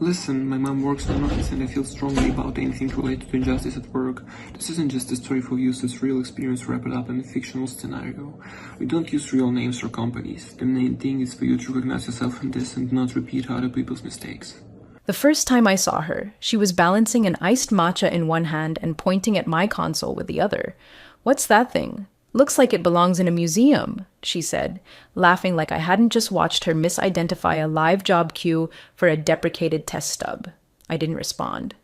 Listen, my mom works in office and I feel strongly about anything related to injustice at work. This isn't just a story for use, it's real experience wrapped up in a fictional scenario. We don't use real names or companies. The main thing is for you to recognize yourself in this and not repeat other people's mistakes. The first time I saw her, she was balancing an iced matcha in one hand and pointing at my console with the other. "What's that thing? Looks like it belongs in a museum," she said, laughing like I hadn't just watched her misidentify a live job queue for a deprecated test stub. I didn't respond.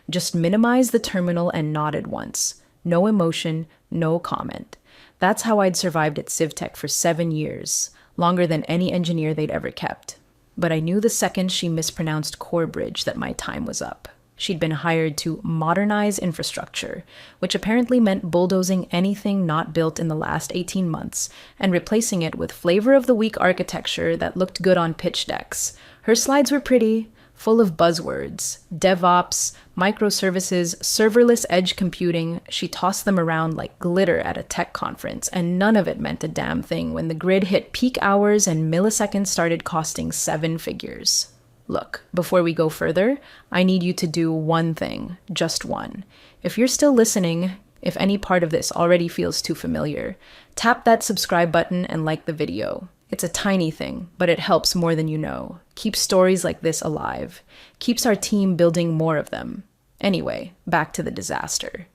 Just minimized the terminal and nodded once. No emotion, no comment. That's how I'd survived at CivTech for 7 years, longer than any engineer they'd ever kept. But I knew the second she mispronounced Corebridge that my time was up. She'd been hired to modernize infrastructure, which apparently meant bulldozing anything not built in the last 18 months and replacing it with flavor-of-the-week architecture that looked good on pitch decks. Her slides were pretty, full of buzzwords. DevOps, microservices, serverless edge computing. She tossed them around like glitter at a tech conference, and none of it meant a damn thing when the grid hit peak hours and milliseconds started costing 7 figures. Look, before we go further, I need you to do one thing, just one. If you're still listening, if any part of this already feels too familiar, tap that subscribe button and like the video. It's a tiny thing, but it helps more than you know. Keeps stories like this alive. Keeps our team building more of them. Anyway, back to the disaster.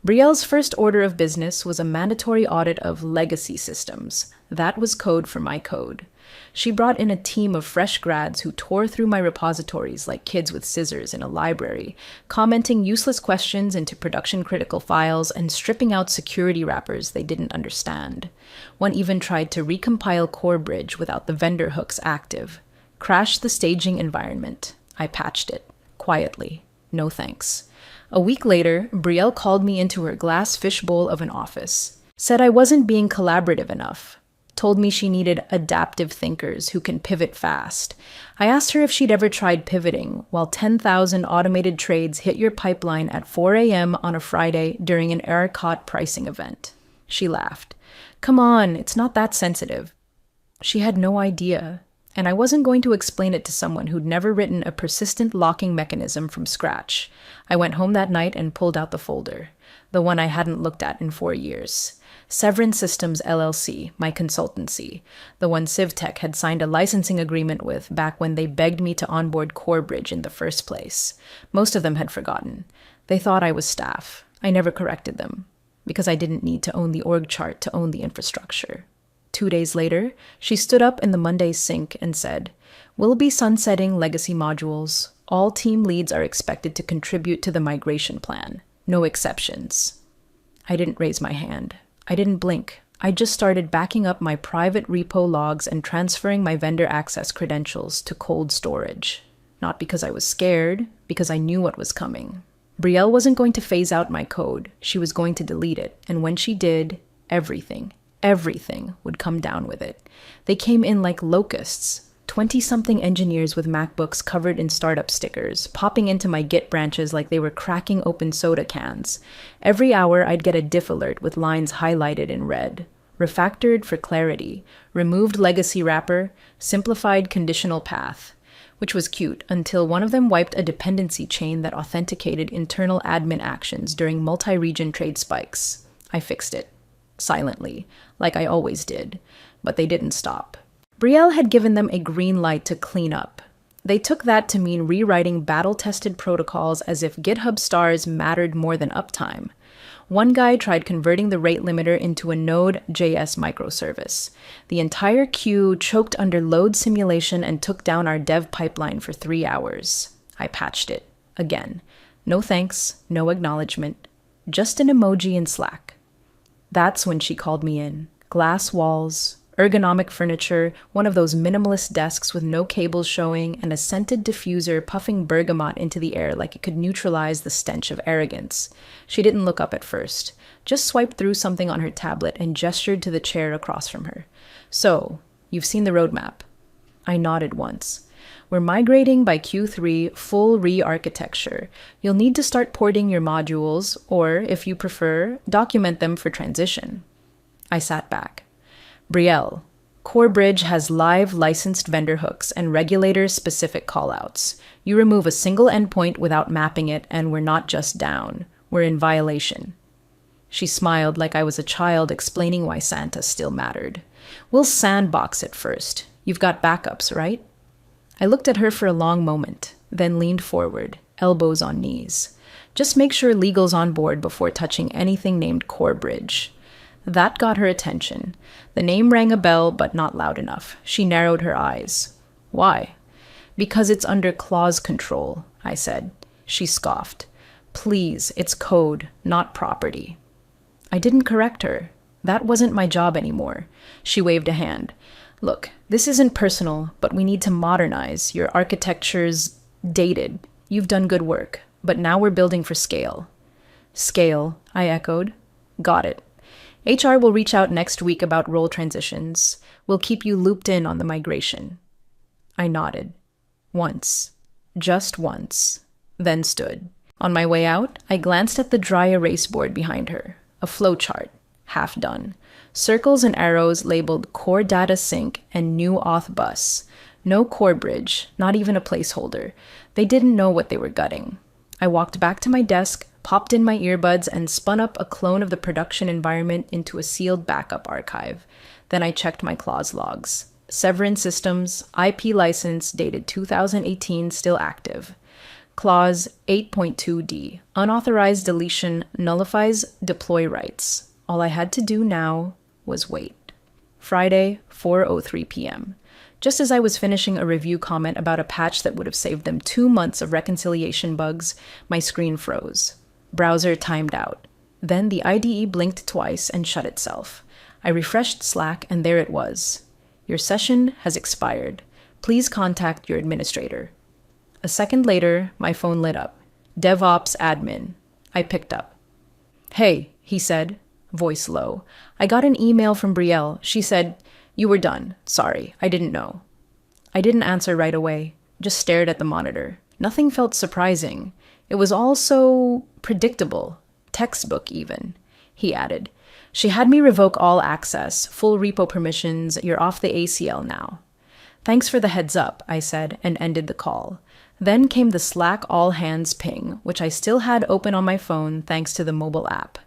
Brielle's first order of business was a mandatory audit of legacy systems. That was code for my code. She brought in a team of fresh grads who tore through my repositories like kids with scissors in a library, commenting useless questions into production-critical files and stripping out security wrappers they didn't understand. One even tried to recompile Corebridge without the vendor hooks active. Crashed the staging environment. I patched it. Quietly. No thanks. A week later, Brielle called me into her glass fishbowl of an office. Said I wasn't being collaborative enough. Told me she needed adaptive thinkers who can pivot fast. I asked her if she'd ever tried pivoting while 10,000 automated trades hit your pipeline at 4 a.m. on a Friday during an ERCOT pricing event. She laughed. "Come on, it's not that sensitive." She had no idea, and I wasn't going to explain it to someone who'd never written a persistent locking mechanism from scratch. I went home that night and pulled out the folder, the one I hadn't looked at in 4 years. Severin Systems LLC, my consultancy, the one CivTech had signed a licensing agreement with back when they begged me to onboard Corebridge in the first place. Most of them had forgotten. They thought I was staff. I never corrected them, because I didn't need to own the org chart to own the infrastructure. 2 days later, she stood up in the Monday sync and said, "We'll be sunsetting legacy modules. All team leads are expected to contribute to the migration plan. No exceptions." I didn't raise my hand. I didn't blink. I just started backing up my private repo logs and transferring my vendor access credentials to cold storage. Not because I was scared, because I knew what was coming. Brielle wasn't going to phase out my code. She was going to delete it. And when she did, everything would come down with it. They came in like locusts. 20-something engineers with MacBooks covered in startup stickers, popping into my Git branches like they were cracking open soda cans. Every hour, I'd get a diff alert with lines highlighted in red. Refactored for clarity, removed legacy wrapper, simplified conditional path. Which was cute until one of them wiped a dependency chain that authenticated internal admin actions during multi-region trade spikes. I fixed it. Silently, like I always did. But they didn't stop. Brielle had given them a green light to clean up. They took that to mean rewriting battle-tested protocols as if GitHub stars mattered more than uptime. One guy tried converting the rate limiter into a Node.js microservice. The entire queue choked under load simulation and took down our dev pipeline for 3 hours. I patched it. Again. No thanks, no acknowledgement. Just an emoji in Slack. That's when she called me in. Glass walls, ergonomic furniture, one of those minimalist desks with no cables showing, and a scented diffuser puffing bergamot into the air like it could neutralize the stench of arrogance. She didn't look up at first, just swiped through something on her tablet and gestured to the chair across from her. "So, you've seen the roadmap." I nodded once. "We're migrating by Q3, full re-architecture. You'll need to start porting your modules, or, if you prefer, document them for transition." I sat back. "Brielle, Core Bridge has live licensed vendor hooks and regulator-specific callouts. You remove a single endpoint without mapping it, and we're not just down. We're in violation. She smiled like I was a child explaining why Santa still mattered. We'll sandbox it first. You've got backups, right? I looked at her for a long moment, then leaned forward, elbows on knees. Just make sure legal's on board before touching anything named Core Bridge. That got her attention. The name rang a bell, but not loud enough. She narrowed her eyes. Why? Because it's under clause control, I said. She scoffed. Please, it's code, not property. I didn't correct her. That wasn't my job anymore. She waved a hand. Look, this isn't personal, but we need to modernize. Your architecture's dated. You've done good work, but now we're building for scale. Scale, I echoed. Got it. HR will reach out next week about role transitions. We'll keep you looped in on the migration. I nodded. Once. Just once. Then stood. On my way out, I glanced at the dry erase board behind her. A flowchart. Half done. Circles and arrows labeled Core Data Sync and New Auth Bus. No Core Bridge, not even a placeholder. They didn't know what they were gutting. I walked back to my desk, popped in my earbuds, and spun up a clone of the production environment into a sealed backup archive. Then I checked my clause logs. Severin Systems, IP license dated 2018 still active. Clause 8.2d, unauthorized deletion nullifies deploy rights. All I had to do now was wait. Friday, 4:03 p.m. Just as I was finishing a review comment about a patch that would have saved them 2 months of reconciliation bugs, my screen froze. Browser timed out. Then the IDE blinked twice and shut itself. I refreshed Slack and there it was. Your session has expired. Please contact your administrator. A second later, my phone lit up. DevOps admin. I picked up. Hey, he said, voice low. I got an email from Brielle. She said, you were done. Sorry, I didn't know. I didn't answer right away, just stared at the monitor. Nothing felt surprising. It was all so predictable, textbook even. He added, she had me revoke all access, full repo permissions, you're off the ACL now. Thanks for the heads up, I said, and ended the call. Then came the Slack all hands ping, which I still had open on my phone thanks to the mobile app.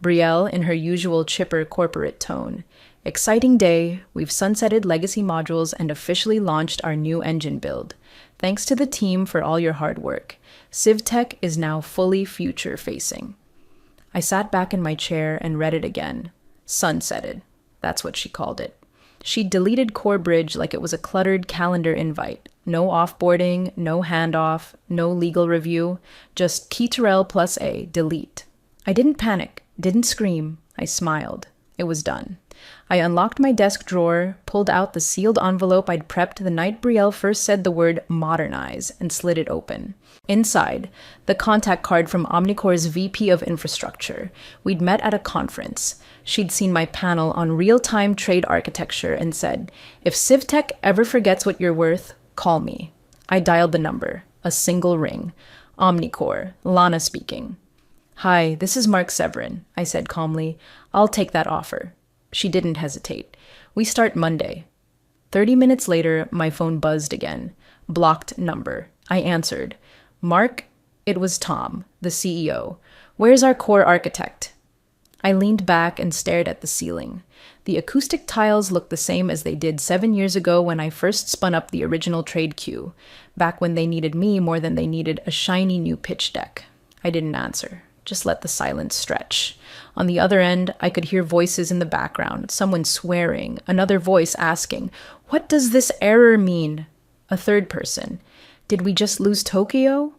Brielle in her usual chipper corporate tone. Exciting day, we've sunsetted legacy modules and officially launched our new engine build. Thanks to the team for all your hard work. CivTech is now fully future-facing. I sat back in my chair and read it again. Sunsetted. That's what she called it. She deleted Core Bridge like it was a cluttered calendar invite. No offboarding, no handoff, no legal review, just Keyterrell plus A, delete. I didn't panic, didn't scream. I smiled. It was done. I unlocked my desk drawer, pulled out the sealed envelope I'd prepped the night Brielle first said the word modernize, and slid it open. Inside, the contact card from Omnicore's VP of Infrastructure. We'd met at a conference. She'd seen my panel on real-time trade architecture and said, if CivTech ever forgets what you're worth, call me. I dialed the number. A single ring. Omnicore. Lana speaking. Hi, this is Mark Severin, I said calmly. I'll take that offer. She didn't hesitate. We start Monday. 30 minutes later, my phone buzzed again. Blocked number. I answered. Mark? It was Tom, the CEO. Where's our core architect? I leaned back and stared at the ceiling. The acoustic tiles looked the same as they did 7 years ago when I first spun up the original trade queue, back when they needed me more than they needed a shiny new pitch deck. I didn't answer. Just let the silence stretch. On the other end, I could hear voices in the background, someone swearing, another voice asking, what does this error mean? A third person, did we just lose Tokyo?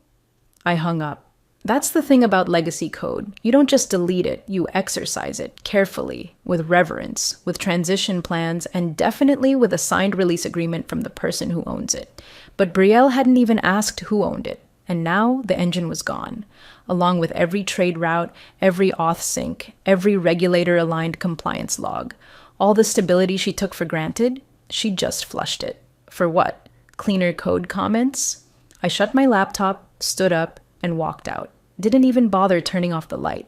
I hung up. That's the thing about legacy code. You don't just delete it, you exercise it carefully, with reverence, with transition plans, and definitely with a signed release agreement from the person who owns it. But Brielle hadn't even asked who owned it. And now the engine was gone, along with every trade route, every auth sync, every regulator-aligned compliance log. All the stability she took for granted, she just flushed it. For what? Cleaner code comments? I shut my laptop, stood up, and walked out. Didn't even bother turning off the light.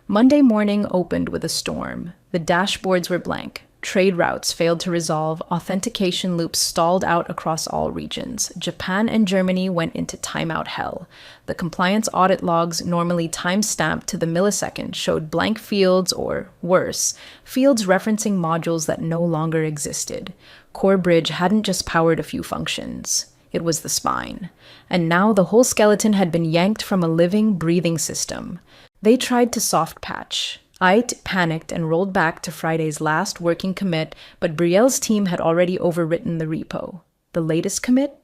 Monday morning opened with a storm. The dashboards were blank. Trade routes failed to resolve, authentication loops stalled out across all regions. Japan and Germany went into timeout hell. The compliance audit logs, normally time-stamped to the millisecond, showed blank fields or, worse, fields referencing modules that no longer existed. CoreBridge hadn't just powered a few functions. It was the spine. And now the whole skeleton had been yanked from a living, breathing system. They tried to soft patch. IT panicked and rolled back to Friday's last working commit, but Brielle's team had already overwritten the repo. The latest commit?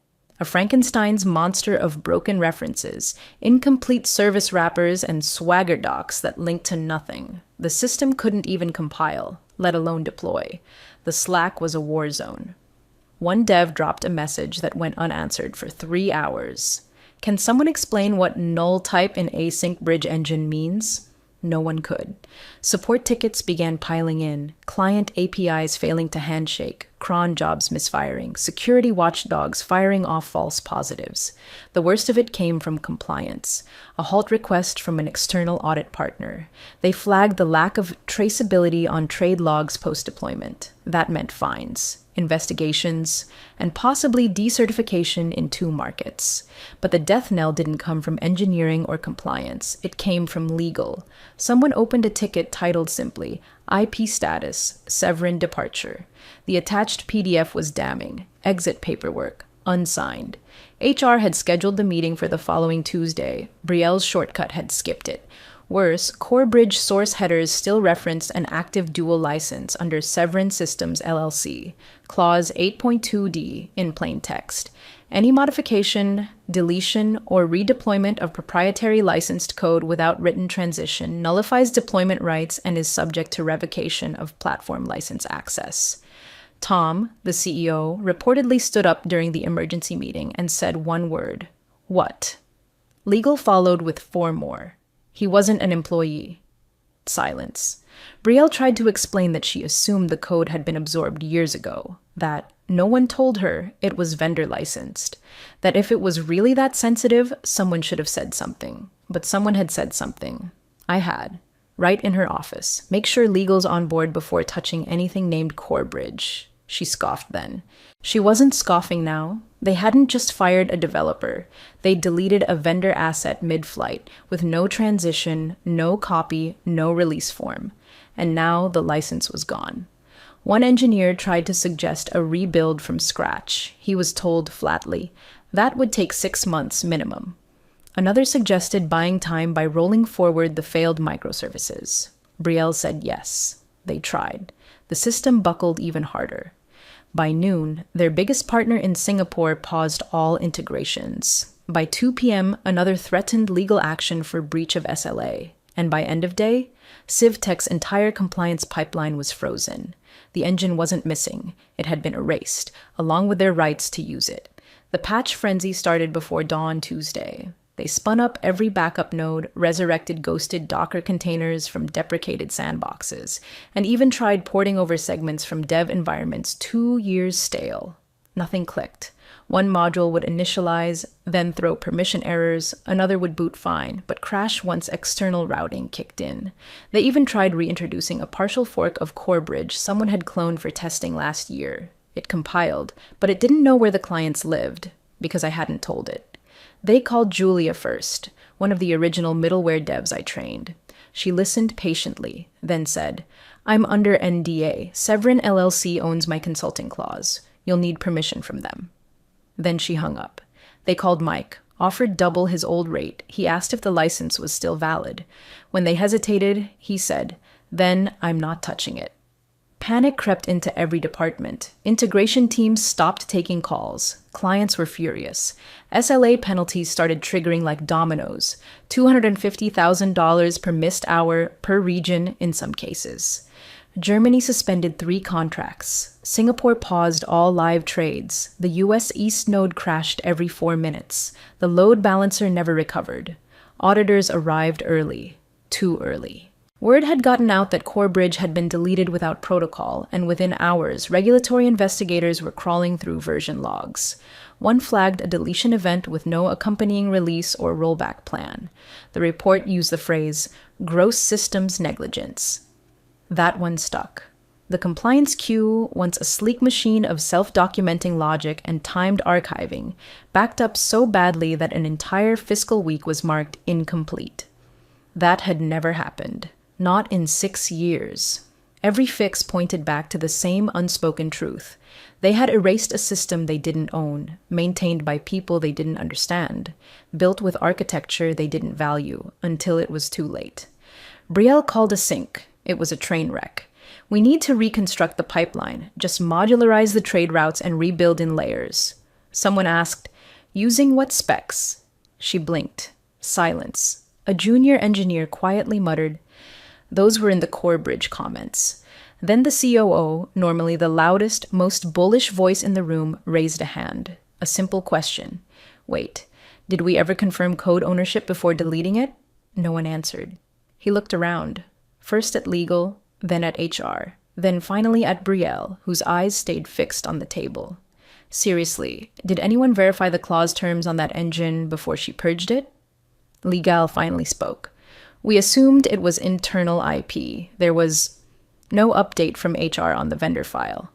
A Frankenstein's monster of broken references, incomplete service wrappers, and swagger docs that linked to nothing. The system couldn't even compile, let alone deploy. The Slack was a war zone. One dev dropped a message that went unanswered for 3 hours. Can someone explain what null type in async bridge engine means? No one could. Support tickets began piling in, client APIs failing to handshake, cron jobs misfiring, security watchdogs firing off false positives. The worst of it came from compliance, a halt request from an external audit partner. They flagged the lack of traceability on trade logs post-deployment. That meant fines, investigations, and possibly decertification in 2 markets. But the death knell didn't come from engineering or compliance. It came from legal. Someone opened a ticket titled simply, IP status, Severin departure. The attached PDF was damning. Exit paperwork, unsigned. HR had scheduled the meeting for the following Tuesday. Brielle's shortcut had skipped it. Worse, CoreBridge source headers still referenced an active dual license under Severin Systems LLC, Clause 8.2d in plain text. Any modification, deletion, or redeployment of proprietary licensed code without written transition nullifies deployment rights and is subject to revocation of platform license access. Tom, the CEO, reportedly stood up during the emergency meeting and said one word, "What?" Legal followed with 4 more. He wasn't an employee. Silence. Brielle tried to explain that she assumed the code had been absorbed years ago, that no one told her it was vendor licensed, that if it was really that sensitive, someone should have said something. But someone had said something. I had. Right in her office. Make sure legal's on board before touching anything named CoreBridge. She scoffed then. She wasn't scoffing now. They hadn't just fired a developer. They deleted a vendor asset mid-flight with no transition, no copy, no release form. And now the license was gone. One engineer tried to suggest a rebuild from scratch. He was told flatly, that would take 6 months minimum. Another suggested buying time by rolling forward the failed microservices. Brielle said yes. They tried. The system buckled even harder. By noon, their biggest partner in Singapore paused all integrations. By 2 p.m., another threatened legal action for breach of SLA. And by end of day, CivTech's entire compliance pipeline was frozen. The engine wasn't missing. It had been erased, along with their rights to use it. The patch frenzy started before dawn Tuesday. They spun up every backup node, resurrected ghosted Docker containers from deprecated sandboxes, and even tried porting over segments from dev environments 2 years stale. Nothing clicked. One module would initialize, then throw permission errors, another would boot fine, but crash once external routing kicked in. They even tried reintroducing a partial fork of CoreBridge someone had cloned for testing last year. It compiled, but it didn't know where the clients lived, because I hadn't told it. They called Julia first, one of the original middleware devs I trained. She listened patiently, then said, I'm under NDA. Severin LLC owns my consulting clause. You'll need permission from them. Then she hung up. They called Mike, offered double his old rate. He asked if the license was still valid. When they hesitated, he said, then I'm not touching it. Panic crept into every department. Integration teams stopped taking calls. Clients were furious. SLA penalties started triggering like dominoes. $250,000 per missed hour per region in some cases. Germany suspended 3 contracts. Singapore paused all live trades. The US East node crashed every 4 minutes. The load balancer never recovered. Auditors arrived early. Too early. Word had gotten out that CoreBridge had been deleted without protocol, and within hours, regulatory investigators were crawling through version logs. One flagged a deletion event with no accompanying release or rollback plan. The report used the phrase, gross systems negligence. That one stuck. The compliance queue, once a sleek machine of self-documenting logic and timed archiving, backed up so badly that an entire fiscal week was marked incomplete. That had never happened. Not in 6 years. Every fix pointed back to the same unspoken truth. They had erased a system they didn't own, maintained by people they didn't understand, built with architecture they didn't value, until it was too late. Brielle called a sink. It was a train wreck. We need to reconstruct the pipeline, just modularize the trade routes and rebuild in layers. Someone asked, "Using what specs?" She blinked. Silence. A junior engineer quietly muttered, "Those were in the Corebridge comments." Then the COO, normally the loudest, most bullish voice in the room, raised a hand. A simple question. "Wait, did we ever confirm code ownership before deleting it?" No one answered. He looked around, first at legal, then at HR, then finally at Brielle, whose eyes stayed fixed on the table. Seriously, did anyone verify the clause terms on that engine before she purged it? Legal finally spoke. "We assumed it was internal IP. There was no update from HR on the vendor file."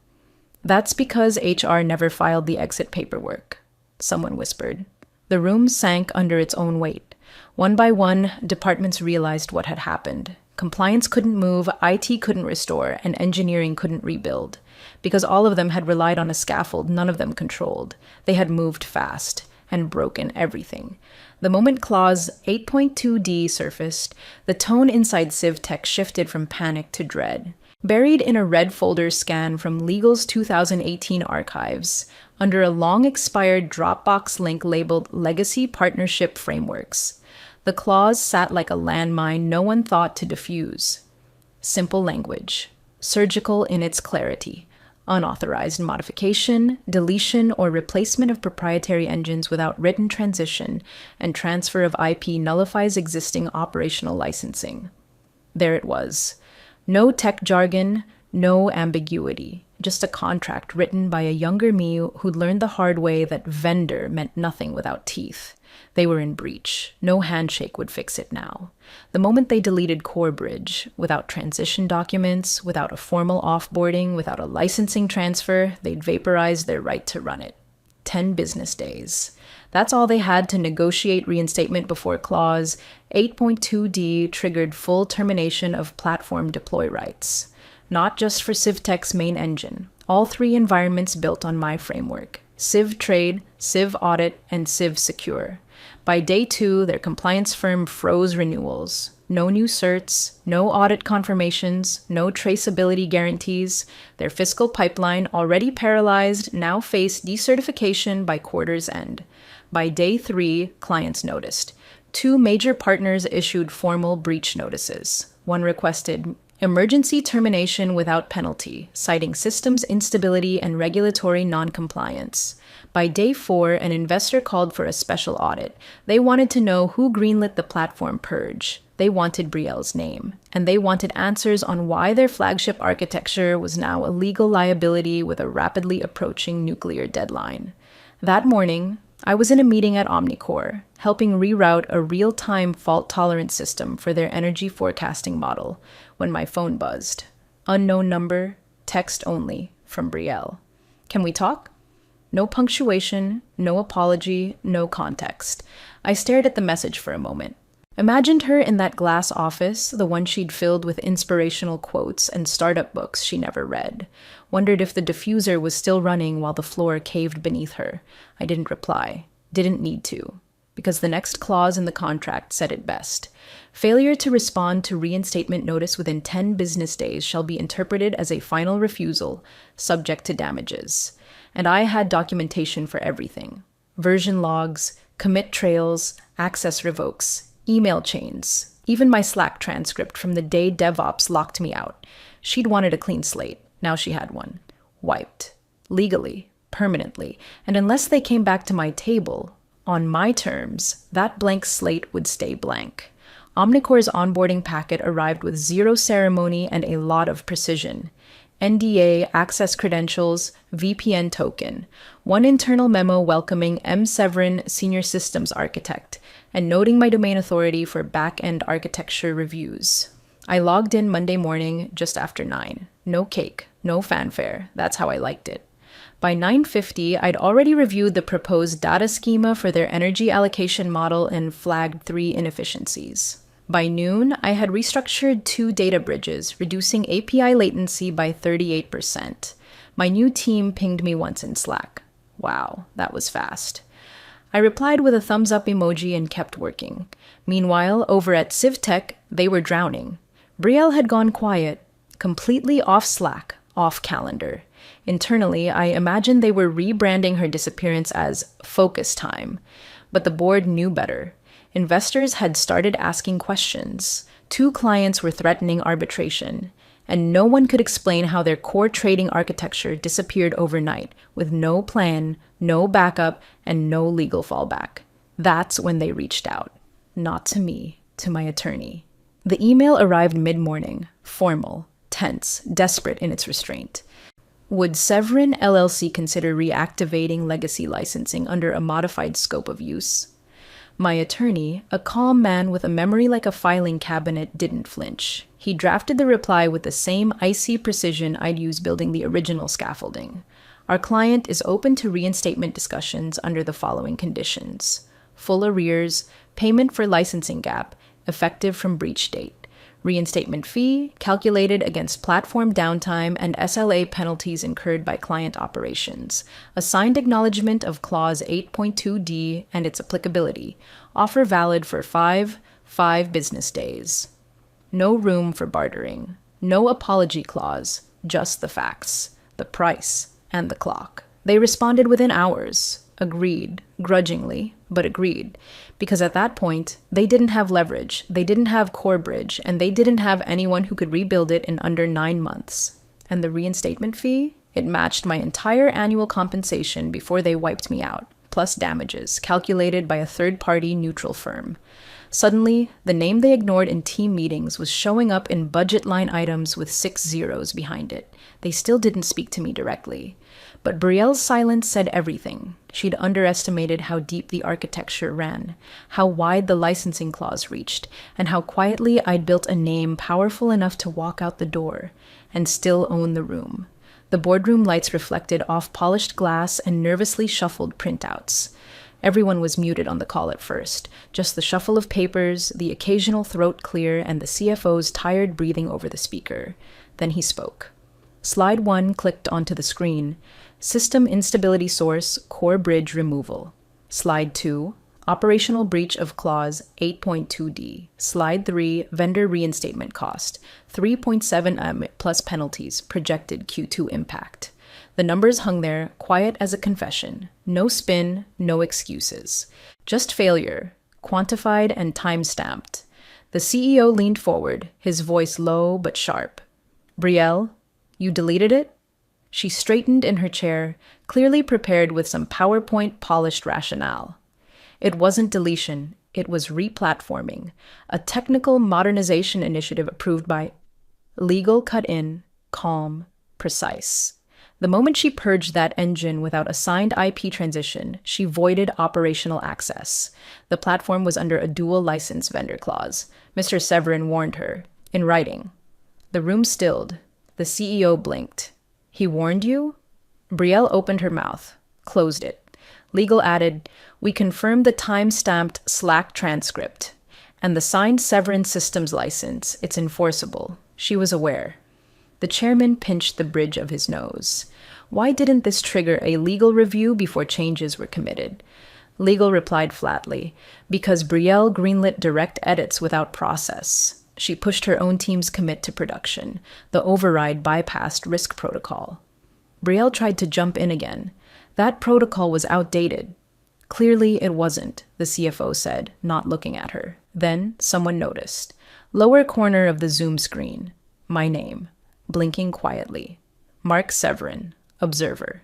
"That's because HR never filed the exit paperwork," someone whispered. The room sank under its own weight. One by one, departments realized what had happened. Compliance couldn't move, IT couldn't restore, and engineering couldn't rebuild. Because all of them had relied on a scaffold none of them controlled. They had moved fast and broken everything. The moment Clause 8.2d surfaced, the tone inside CivTech shifted from panic to dread. Buried in a red folder scan from Legal's 2018 archives, under a long-expired Dropbox link labeled Legacy Partnership Frameworks, the clause sat like a landmine no one thought to defuse. Simple language, surgical in its clarity. Unauthorized modification, deletion, or replacement of proprietary engines without written transition and transfer of IP nullifies existing operational licensing. There it was. No tech jargon, no ambiguity. Just a contract written by a younger me who'd learned the hard way that vendor meant nothing without teeth. They were in breach. No handshake would fix it now. The moment they deleted Corebridge, without transition documents, without a formal offboarding, without a licensing transfer, they'd vaporized their right to run it. 10 business days. That's all they had to negotiate reinstatement before Clause 8.2d triggered full termination of platform deploy rights. Not just for CivTech's main engine. All 3 environments built on my framework. Civ Trade, Civ Audit, and Civ Secure. By day 2, their compliance firm froze renewals. No new certs, no audit confirmations, no traceability guarantees. Their fiscal pipeline, already paralyzed, now faced decertification by quarter's end. By day 3, clients noticed. 2 major partners issued formal breach notices. One requested emergency termination without penalty, citing systems instability and regulatory non-compliance. By day 4, an investor called for a special audit. They wanted to know who greenlit the platform purge. They wanted Brielle's name. And they wanted answers on why their flagship architecture was now a legal liability with a rapidly approaching nuclear deadline. That morning, I was in a meeting at Omnicore, helping reroute a real-time fault-tolerant system for their energy forecasting model, when my phone buzzed. Unknown number, text only, from Brielle. "Can we talk?" No punctuation, no apology, no context. I stared at the message for a moment. Imagined her in that glass office, the one she'd filled with inspirational quotes and startup books she never read. Wondered if the diffuser was still running while the floor caved beneath her. I didn't reply. Didn't need to. Because the next clause in the contract said it best. Failure to respond to reinstatement notice within 10 business days shall be interpreted as a final refusal, subject to damages. And I had documentation for everything. Version logs, commit trails, access revokes, email chains, even my Slack transcript from the day DevOps locked me out. She'd wanted a clean slate. Now she had one. Wiped. Legally. Permanently. And unless they came back to my table, on my terms, that blank slate would stay blank. Omnicore's onboarding packet arrived with zero ceremony and a lot of precision. NDA, access credentials, VPN token, one internal memo welcoming M. Severin, Senior Systems Architect, and noting my domain authority for back-end architecture reviews. I logged in Monday morning just after 9. No cake, No fanfare. That's how I liked it. By 9:50, I'd already reviewed the proposed data schema for their energy allocation model and flagged 3 inefficiencies. By noon, I had restructured 2 data bridges, reducing API latency by 38%. My new team pinged me once in Slack. Wow, that was fast. I replied with a thumbs up emoji and kept working. Meanwhile, over at CivTech, they were drowning. Brielle had gone quiet, completely off Slack, off calendar. Internally, I imagined they were rebranding her disappearance as focus time. But the board knew better. Investors had started asking questions. 2 clients were threatening arbitration. And no one could explain how their core trading architecture disappeared overnight, with no plan, no backup, and no legal fallback. That's when they reached out. Not to me, to my attorney. The email arrived mid-morning, formal, tense, desperate in its restraint. Would Severin LLC consider reactivating legacy licensing under a modified scope of use? My attorney, a calm man with a memory like a filing cabinet, didn't flinch. He drafted the reply with the same icy precision I'd used building the original scaffolding. Our client is open to reinstatement discussions under the following conditions: full arrears, payment for licensing gap, effective from breach date. Reinstatement fee, calculated against platform downtime and SLA penalties incurred by client operations. A signed acknowledgement of Clause 8.2d and its applicability. Offer valid for 5 business days. No room for bartering. No apology clause, just the facts, the price, and the clock. They responded within hours. Agreed, grudgingly, but agreed. Because at that point, they didn't have leverage, they didn't have core bridge, and they didn't have anyone who could rebuild it in under 9 months. And the reinstatement fee? It matched my entire annual compensation before they wiped me out, plus damages, calculated by a third-party neutral firm. Suddenly, the name they ignored in team meetings was showing up in budget line items with 6 zeros behind it. They still didn't speak to me directly. But Brielle's silence said everything. She'd underestimated how deep the architecture ran, how wide the licensing clause reached, and how quietly I'd built a name powerful enough to walk out the door and still own the room. The boardroom lights reflected off polished glass and nervously shuffled printouts. Everyone was muted on the call at first, just the shuffle of papers, the occasional throat clear, and the CFO's tired breathing over the speaker. Then he spoke. Slide 1 clicked onto the screen. System instability source, core bridge removal. Slide 2, operational breach of clause 8.2d. Slide 3, vendor reinstatement cost, 3.7 M plus penalties, projected Q2 impact. The numbers hung there, quiet as a confession. No spin, no excuses. Just failure, quantified and time-stamped. The CEO leaned forward, his voice low but sharp. Brielle, you deleted it? She straightened in her chair, clearly prepared with some PowerPoint-polished rationale. It wasn't deletion, it was replatforming, a technical modernization initiative approved by legal cut in, calm, precise. The moment she purged that engine without a signed IP transition, she voided operational access. The platform was under a dual license vendor clause. Mr. Severin warned her, in writing. The room stilled. The CEO blinked. He warned you? Brielle opened her mouth, closed it. Legal added, we confirmed the time-stamped Slack transcript. And the signed Severin Systems license, it's enforceable. She was aware. The chairman pinched the bridge of his nose. Why didn't this trigger a legal review before changes were committed? Legal replied flatly, because Brielle greenlit direct edits without process. She pushed her own team's commit to production. The override bypassed risk protocol. Brielle tried to jump in again. That protocol was outdated. Clearly it wasn't, the CFO said, not looking at her. Then someone noticed. Lower corner of the Zoom screen. My name. Blinking quietly. Mark Severin, observer.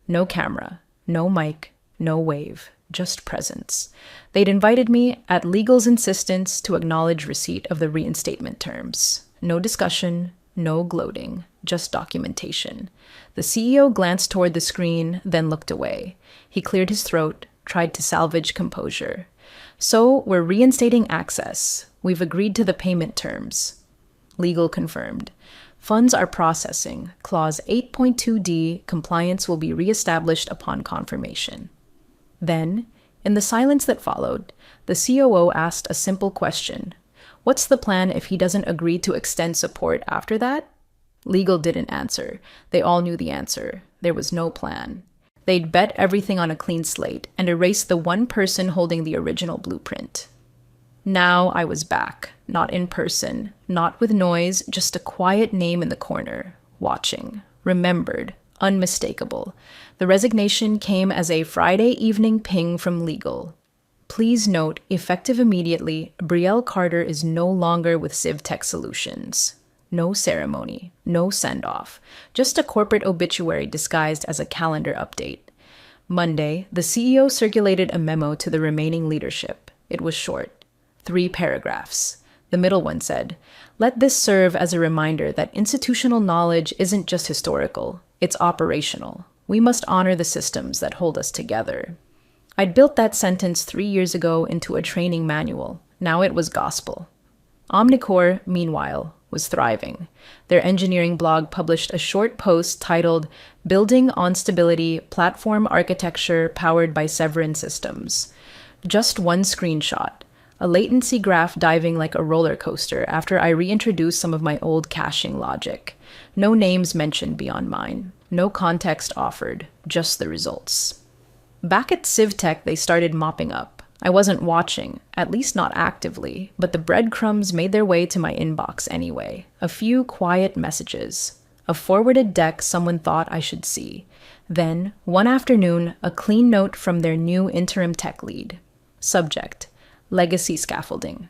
No camera, no mic, no wave, just presence. They'd invited me, at legal's insistence, to acknowledge receipt of the reinstatement terms. No discussion, no gloating, just documentation. The CEO glanced toward the screen, then looked away. He cleared his throat, tried to salvage composure. So, we're reinstating access. We've agreed to the payment terms. Legal confirmed. Funds are processing. Clause 8.2d, compliance will be reestablished upon confirmation. Then, in the silence that followed, the COO asked a simple question. What's the plan if he doesn't agree to extend support after that? Legal didn't answer. They all knew the answer. There was no plan. They'd bet everything on a clean slate and erase the one person holding the original blueprint. Now I was back, not in person, not with noise, just a quiet name in the corner, watching, remembered, unmistakable. The resignation came as a Friday evening ping from legal. Please note, effective immediately, Brielle Carter is no longer with CivTech Solutions. No ceremony, no send-off, just a corporate obituary disguised as a calendar update. Monday, the CEO circulated a memo to the remaining leadership. It was short, 3 paragraphs. The middle one said, "Let this serve as a reminder that institutional knowledge isn't just historical, it's operational. We must honor the systems that hold us together." I'd built that sentence 3 years ago into a training manual. Now it was gospel. Omnicore, meanwhile, was thriving. Their engineering blog published a short post titled Building on Stability Platform Architecture Powered by Severin Systems. Just one screenshot, a latency graph diving like a roller coaster after I reintroduced some of my old caching logic. No names mentioned beyond mine. No context offered, just the results. Back at CivTech, they started mopping up. I wasn't watching, at least not actively, but the breadcrumbs made their way to my inbox anyway. A few quiet messages. A forwarded deck someone thought I should see. Then, one afternoon, a clean note from their new interim tech lead. Subject: Legacy Scaffolding.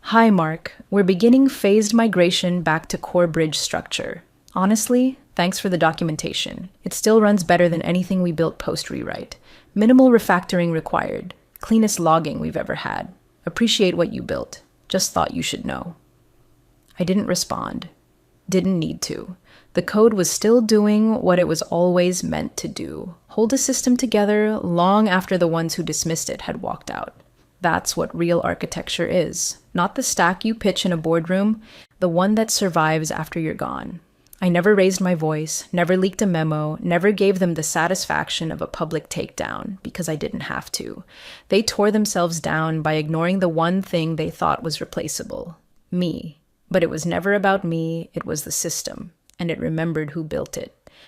Hi, Mark. We're beginning phased migration back to core bridge structure. Honestly, thanks for the documentation. It still runs better than anything we built post-rewrite. Minimal refactoring required. Cleanest logging we've ever had. Appreciate what you built. Just thought you should know. I didn't respond. Didn't need to. The code was still doing what it was always meant to do. Hold a system together long after the ones who dismissed it had walked out. That's what real architecture is. Not the stack you pitch in a boardroom, the one that survives after you're gone. I never raised my voice, never leaked a memo, never gave them the satisfaction of a public takedown, because I didn't have to. They tore themselves down by ignoring the one thing they thought was replaceable. Me. But it was never about me, it was the system, and it remembered who built it.